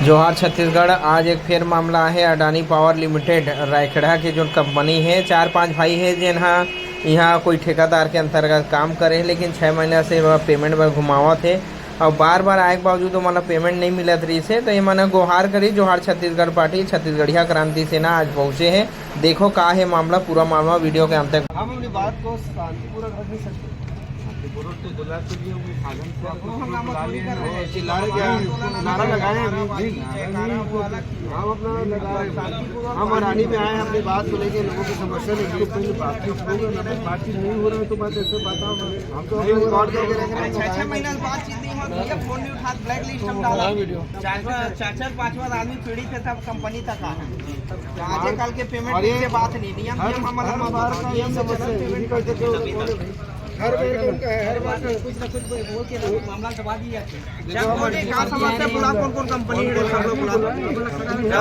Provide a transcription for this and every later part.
जोहार छत्तीसगढ़। आज एक फिर मामला है अडानी पावर लिमिटेड रायखेड़ा के जो कंपनी है, 4-5 भाई है जिन्हा यहाँ कोई ठेकेदार के अंतर्गत काम करे, लेकिन 6 महीना से वह पेमेंट में घुमावत है और बार बार आए के बावजूद मतलब पेमेंट नहीं मिलत रही से। तो ये मैंने गुहार करी जोहार छत्तीसगढ़ पार्टी छत्तीसगढ़िया क्रांति सेना आज पहुँचे हैं। देखो का है मामला, पूरा मामला वीडियो के अंत तक। हम अपनी बात को शांतिपूर्वक रख नहीं सकते। तो बुला के लिए वो साधन से चिल्ला रहे क्या, नारा लगाए हैं। हम अपना हम अडानी पे आए हैं अपनी बात को लेके, लोगों की समस्या लेके बातचीत नहीं हो रहा है। तो बात ऐसे बताओ, हम तो रिकॉर्ड करके रख रहे हैं। 6 महीने बातचीत नहीं हो रही है, फोन नहीं उठा, ब्लैक लिस्ट हम डाला वीडियो। 4-5 आदमी पीड़ित है, तब कंपनी तक आ है। आजकल के पेमेंट की बात नहीं, नियम हर बार उनका है, हर बार कुछ ना कुछ बोल के मामला दबा दिया। क्या समस्या बुला, कौन कौन कंपनी है सब लोग बुला,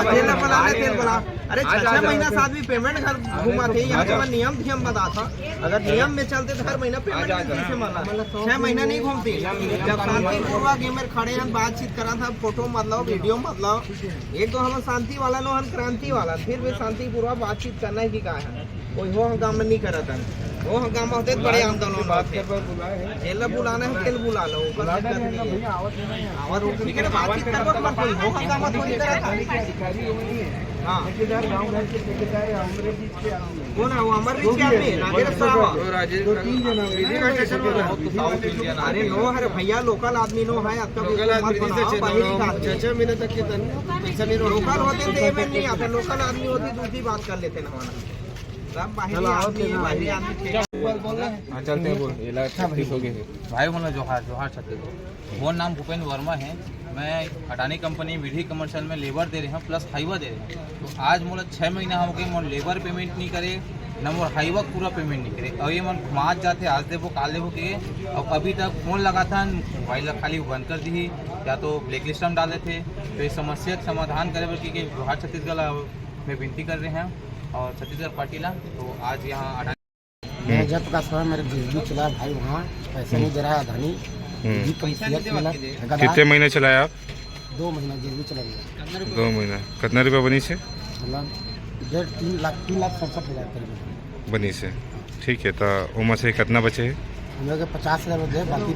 तेल बुला ले, तेल बुला। अरे 6 महीना से आदमी पेमेंट घर घुमा थे। यहाँ तो नियम थी, हम बता था अगर नियम में चलते तो हर महीना पेमेंट कैसे माना। 6 महीना नहीं घूमती। जब शांतिपूर्वक में खड़े हम बातचीत करा था, फोटो मतलब वीडियो मतलब एक तो हम शांति वाला नो, हम क्रांति वाला, फिर भी शांतिपूर्वक बातचीत करना ही का है। कोई वो हंगामा में नहीं करा था, वो हंगामा होते बड़े आंदोलन बात कर जेल बुलाना है, तेल बुला लो बातचीत करबो मत, कोई वो हंगामा थोड़ी करा था। हां ठेकेदार गांव घर के ठेकेदार है, हमरे बीच के कौन है वो? अमर बीच के आदमी नागेश साहब, तो राजेश 3 जना विधि का स्टेशन में। अरे नो हर भैया लोकल आदमी नो है, आपका लोकल आदमी से 6 महीने तक के पैसा नहीं। लोकल होते थे में नहीं आते, लोकल आदमी होती दूसरी बात कर लेते ना हमारा। चलते हैं बोल भाई बोला जोहार जोहार छत्तीसगढ़। वो नाम भूपेंद्र वर्मा है। मैं अडानी कंपनी विधि कमर्शियल में लेबर दे रहे हैं प्लस हाईवा दे रहे हैं। तो आज मोला 6 महीना हो गए, मोर लेबर पेमेंट नहीं करे न मोर हाईवा पूरा पेमेंट नहीं करे। और ये मन घुमात जाते, आज देवो काल देवो के। अब अभी तक फोन लगा था, मोबाइल खाली बंद कर दी या तो ब्लैक लिस्ट में डाले थे। तो इस समस्या का समाधान करे क्योंकि जोहार छत्तीसगढ़ में विनती कर रहे हैं और छत्तीसगढ़ पार्टी ला। तो आज यहाँ अडानी जब प्रकाश मेरे बिजली चला भाई, वहाँ पैसे नहीं दे रहा है अडानी। कितने महीने चलाए आप? 2 महीना बिजली चला गया। 2 महीना कितना रुपया बनी से? मतलब 3 लाख 67,000 करीब बनी से। ठीक है, तो उम्र से कितना बचे है? हम लोग 50,000 बचे, बाकी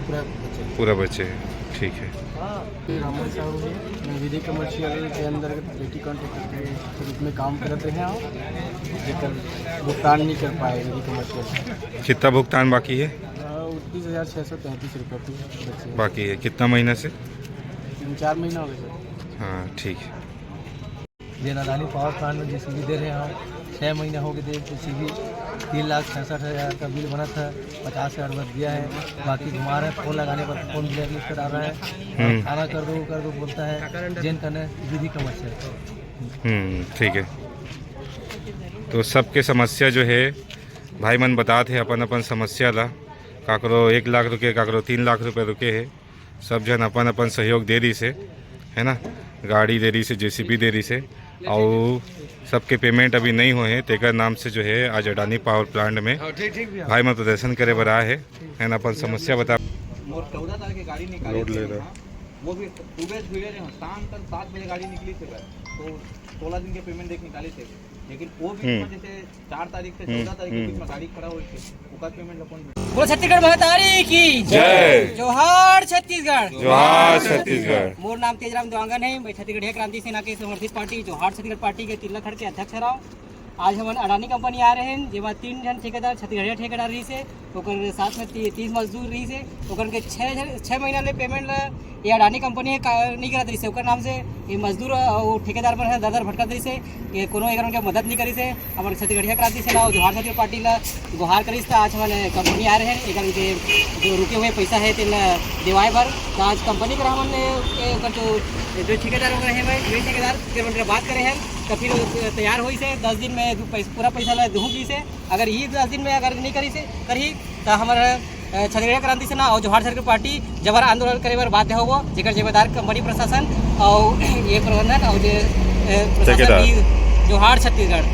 पूरा बचे है। ठीक है। रामन साहब है, मैं विधि कमर्शियल के अंदर पेटी कॉन्ट्रैक्टर के रूप में काम करते हैं और जेकर भुगतान नहीं कर पाए विधि कमर्शियल। कितना भुगतान बाकी है? 29,633 रुपये बाकी है। कितना महीना से? 3-4 महीना हो गए सर। हाँ ठीक है। ये अडानी पावर प्लांट में जेसीबी दे रहे हैं। 6 महीने हो गए थे, जेसीबी 3,66,000 का बिल बना था, 50,000 बच दिया है। बाकी घुमा रहे हैं, फोन लगाने पर फोन ब्लैक लिस्ट पर आ रहा है। खाना कर दो बोलता है, जेन करने विधि कमर्शियल। ठीक है। तो सबके समस्या जो है भाई मन बताते अपन अपन समस्या ला। काकरो 1 लाख रुपये, काकरो 3 लाख रुपये रुके है। सब जन अपन अपन सहयोग दे रही से, है ना। गाड़ी दे रही से, जेसीबी दे रही से, और सबके पेमेंट अभी नहीं हुए हैं। तेकर नाम से जो है आज अडानी पावर प्लांट में भाई मैं प्रदर्शन करे बर आए है ना। अपन समस्या बता। 14 तारीख की गाड़ी निकाली लोड ले रहा, वो भी सुबह भिड़े रहे, शाम तक 7 बजे गाड़ी निकली थी। तो 16 दिन के पेमेंट देख निकाले थे, लेकिन वो भी जैसे 4 तारीख से 14 तारीख के बीच में गाड़ी खड़ा हुई थी, उसका पेमेंट अपन बोलो छत्तीसगढ़ महतारी की जय। जोहार छत्तीसगढ़। जोहार छत्तीसगढ़। मोर नाम तेजराम देवांगन है। मैं छत्तीसगढ़ क्रांति सेना के समर्थित पार्टी जोहार छत्तीसगढ़ पार्टी के तिल्ला खड़ के अध्यक्ष रहा। आज हम अडानी कंपनी आ रहे हैं, जेमा 3 जन ठेकेदार छत्तीसगढ़िया ठेकेदार रही से, ओकर साथ में 30 मजदूर रही से। ओकर के 6 महीना ले पेमेंट ये अडानी कंपनी नहीं करत रही से। ओकर नाम से ये मजदूर और ठेकेदार मन है दर भटकत रही से, ये कोनो एक के मदद नहीं करी से। हमारे छत्तीसगढ़िया क्रांति सेना और जोहार छत्तीसगढ़ पार्टी ला गुहार करी से। आज हमारे कंपनी आ रहे हैं, एक के जो रुके हुए पैसा है तेल दिवाए भर। तो आज कंपनी कर हमने जो ठेकेदार हो रहे हैं, वही ठेकेदार फिर बात करे हैं। तो फिर तैयार हुई से 10 दिन में पूरा पैसा ला दूँ की से। अगर ये 10 दिन में अगर नहीं करी से करी तो हमारा छत्तीसगढ़ क्रांति सेना और जोहार छत्तीसगढ़ पार्टी जबर आंदोलन करे बर बाध्य होबो, जेकर जिम्मेदार कंपनी प्रशासन और ये प्रबंधन और प्रशासन जोहार छत्तीसगढ़।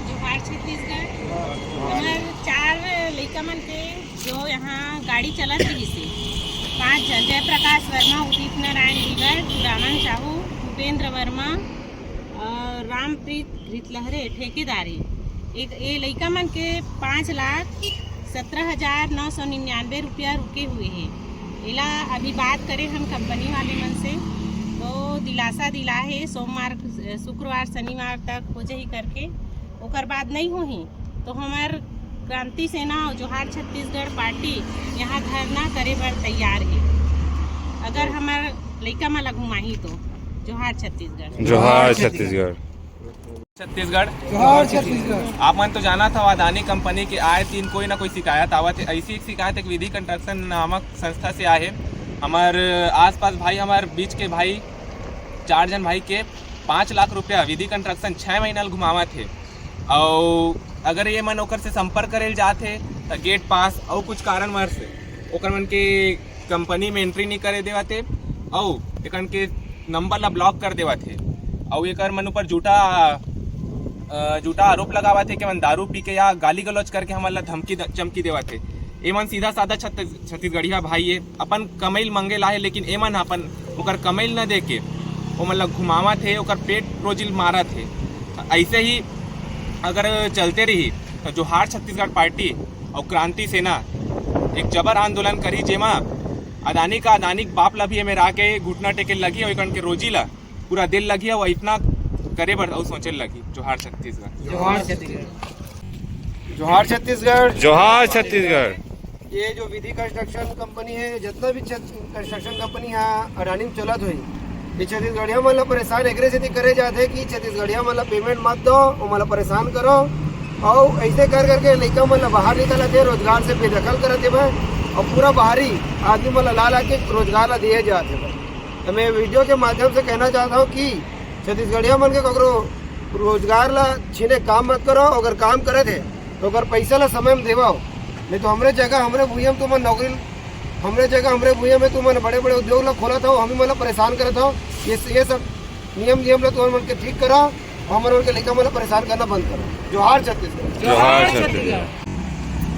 जोहार छत्तीसगढ़। हमारे 4 लड़का मन के जो यहाँ गाड़ी चलत रही से 5 जन, जयप्रकाश वर्मा, उदित सत्यनारायण दिगर, रामन साहू, भूपेंद्र वर्मा और रामप्रीत रितलहरे ठेकेदारी। एक ये लड़का मन के 5,17,999 रुपया रुके हुए हैं। इला अभी बात करें हम कंपनी वाले मन से तो दिलासा दिला है सोमवार शुक्रवार शनिवार तक हो जाही करके, ओकर बाद नहीं होही तो हमार क्रांति सेना और जोहार छत्तीसगढ़ पार्टी यहाँ धरना करे बर तैयार है। अगर हमार लड़का मन ला घुमाही तो जोहार छत्तीसगढ़। जोहार छत्तीसगढ़। छत्तीसगढ़ आप मन तो जाना था अडानी कंपनी के आए दिन कोई ना कोई शिकायत आवत है। ऐसी एक शिकायत एक विधि कंस्ट्रक्शन नामक संस्था से आए है। हमार आसपास भाई हमार बीच के भाई 4 जन भाई के 5 लाख रुपया विधि कंस्ट्रक्शन 6 महीना घुमावा थे। और अगर ये मन ओकर से संपर्क करे जाते तो गेट पास और कुछ कारणवश ओकर मन के कंपनी में एंट्री नहीं करे देवाते और एक के नंबर ला ब्लॉक कर देवाते और एक मन ऊपर झूठा आरोप लगावा थे कि मन दारू पी के या गाली गलौज करके हमारा धमकी चमकी देवा थे। एमन सीधा साधा छत्तीसगढ़िया भाई है, अपन कमैल मंगे ला है, लेकिन एमन अपन ओकर कमैल न दे के वो मतलब घुमावा थे, ओकर पेट रोजिल मारा थे। ऐसे ही अगर चलते रही तो जोहार छत्तीसगढ़ पार्टी और क्रांति सेना एक जबर आंदोलन करी जेमा अडानी बाप ला भी हमें आके घुटना टेके लगी और एक के रोजी ला पूरा दिल लगी और इतना करे बर और सोचे लगी। जोहार छत्तीसगढ़। जोहार छत्तीसगढ़। जोहार छत्तीसगढ़। जोहार छत्तीसगढ़। ये जो विधि कंस्ट्रक्शन कंपनी है, जितना भी कंस्ट्रक्शन कंपनी यहाँ अडानी में चलत हुई, ये छत्तीसगढ़िया मतलब परेशान एकरे से करे जाते कि छत्तीसगढ़िया मतलब पेमेंट मत दो और मतलब परेशान करो और ऐसे कर करके लड़का मतलब बाहर निकलते रोजगार से बेदखल करते भाई और पूरा बाहरी आदमी मतलब ला के रोजगार ला दिए जाते भाई। तो मैं वीडियो के माध्यम से कहना चाहता हूँ कि छत्तीसगढ़िया मन के ककरो रोजगार ला छीने काम मत करो। अगर काम करे थे तो अगर पैसा ला समय में देवाओ, नहीं तो हमरे जगह हमरे भूया में तुम नौकरी, हमरे जगह हमरे भूया में तुम बड़े बड़े उद्योग ला खोला था, हमें मतलब परेशान करे था। ये सब नियम ला तुम मन के ठीक करो, हमारे मन के लेकर मतलब परेशान करना बंद करो। जोहार छत्तीसगढ़। जोहार छत्तीसगढ़।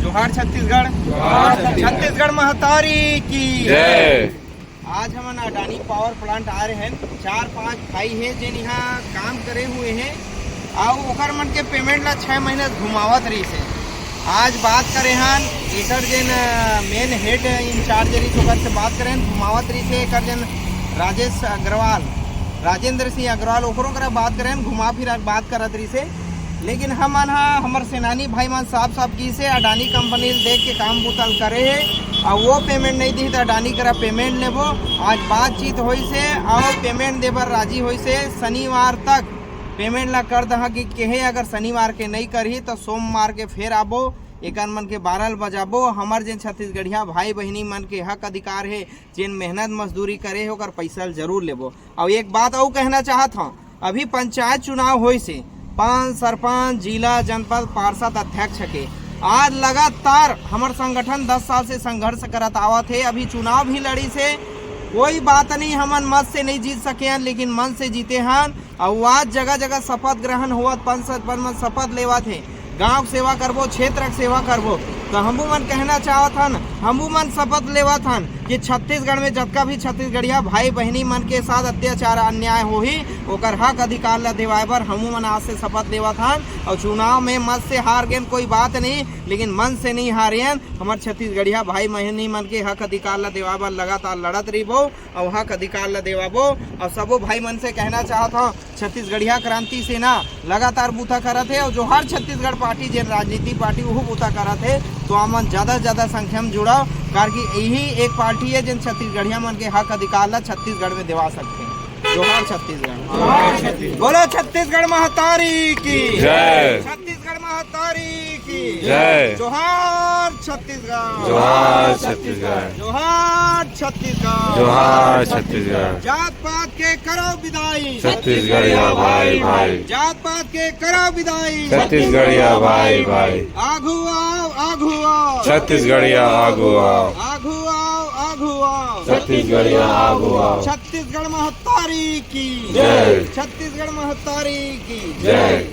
जोहार छत्तीसगढ़। छत्तीसगढ़ महतारी की जय। आज हम अडानी पावर प्लांट आ रहे हैं। 4-5 भाई हैं जिन यहाँ काम करे हुए हैं और ओकर मन के पेमेंट ला 6 महीना घुमावत रही से। आज बात करे हन एकर जिन मेन हेड इंचार्ज रही से बात करें घुमावत रही से एकर जिन राजेंद्र सिंह अग्रवाल ओकरों करा बात करें घुमा फिरा बात करत रही से। लेकिन हम हमार सेनानी भाई मन साफ की से अडानी कंपनी देख के काम बुतल करे है और वो पेमेंट नहीं दी तो अडानी करा पेमेंट लेबो। आज बातचीत होई से और पेमेंट देबर राजी होई से। शनिवार तक पेमेंट ला कर दहा कि केहे अगर शनिवार के नहीं करही तो सोमवार के फिर आबो एकान मन के 12 बजाबो। हमार जिन छत्तीसगढ़िया भाई बहनी मन के हक अधिकार है जिन मेहनत मजदूरी करे होकर पैसा जरूर लेबो। और एक बात और कहना चाहत हूँ, अभी पंचायत चुनाव होई से 5 सरपंच जिला जनपद पार्षद अध्यक्ष के आज लगातार हमार संगठन 10 साल से संघर्ष करत आवत है। अभी चुनाव भी लड़ी से कोई बात नहीं, हमन मत से नहीं जीत सके हैं लेकिन मन से जीते हैं। और आज जगह जगह शपथ ग्रहण हुआ, पंच शपथ लेवा थे, गांव सेवा करबो, क्षेत्र सेवा करबो। तो हमू मन कहना चाहत हन, हमू मन शपथ लेवा थन कि छत्तीसगढ़ में जतका भी छत्तीसगढ़िया भाई बहनी मन के साथ अत्याचार अन्याय होही ओकर हक अधिकार ला दिवाए बर हमू मन आज से शपथ लेवा थन। और चुनाव में मत से हार गए कोई बात नहीं, लेकिन मन से नहीं हारियन। हमार छत्तीसगढ़िया भाई बहनी मन के हक अधिकार ला दिवाए बर लगातार लड़त रहीबो और हक अधिकार ला दिवाबो। और सबो भाई मन से कहना चाहत हूँ, छत्तीसगढ़िया क्रांति सेना लगातार बूथा करत है और जोहार छत्तीसगढ़ पार्टी जिन राजनीतिक पार्टी वो बूथा करत है। तो हमन ज़्यादा से ज़्यादा संख्या में जुड़ाओ, कारण यही एक पार्टी है जिन छत्तीसगढ़िया मन के हक अधिकार ला छत्तीसगढ़ में दिवा सकते हैं। जोहार छत्तीसगढ़। बोलो छत्तीसगढ़ महतारी की जय। छत्तीसगढ़ महतारी की जय। जोहार छत्तीसगढ़। जोहार छत्तीसगढ़। जोहार छत्तीसगढ़। जोहार छत्तीसगढ़। जात पात के करो विदाई छत्तीसगढ़िया भाई भाई। जात पात के करो विदाई छत्तीसगढ़िया भाई भाई। आगू आओ आगू आओ छत्तीसगढ़िया आगू आओ। आगू आओ आगू आओ छत्तीसगढ़िया आगू आओ। छत्तीसगढ़ महतारी की जय। छत्तीसगढ़ महतारी की जय।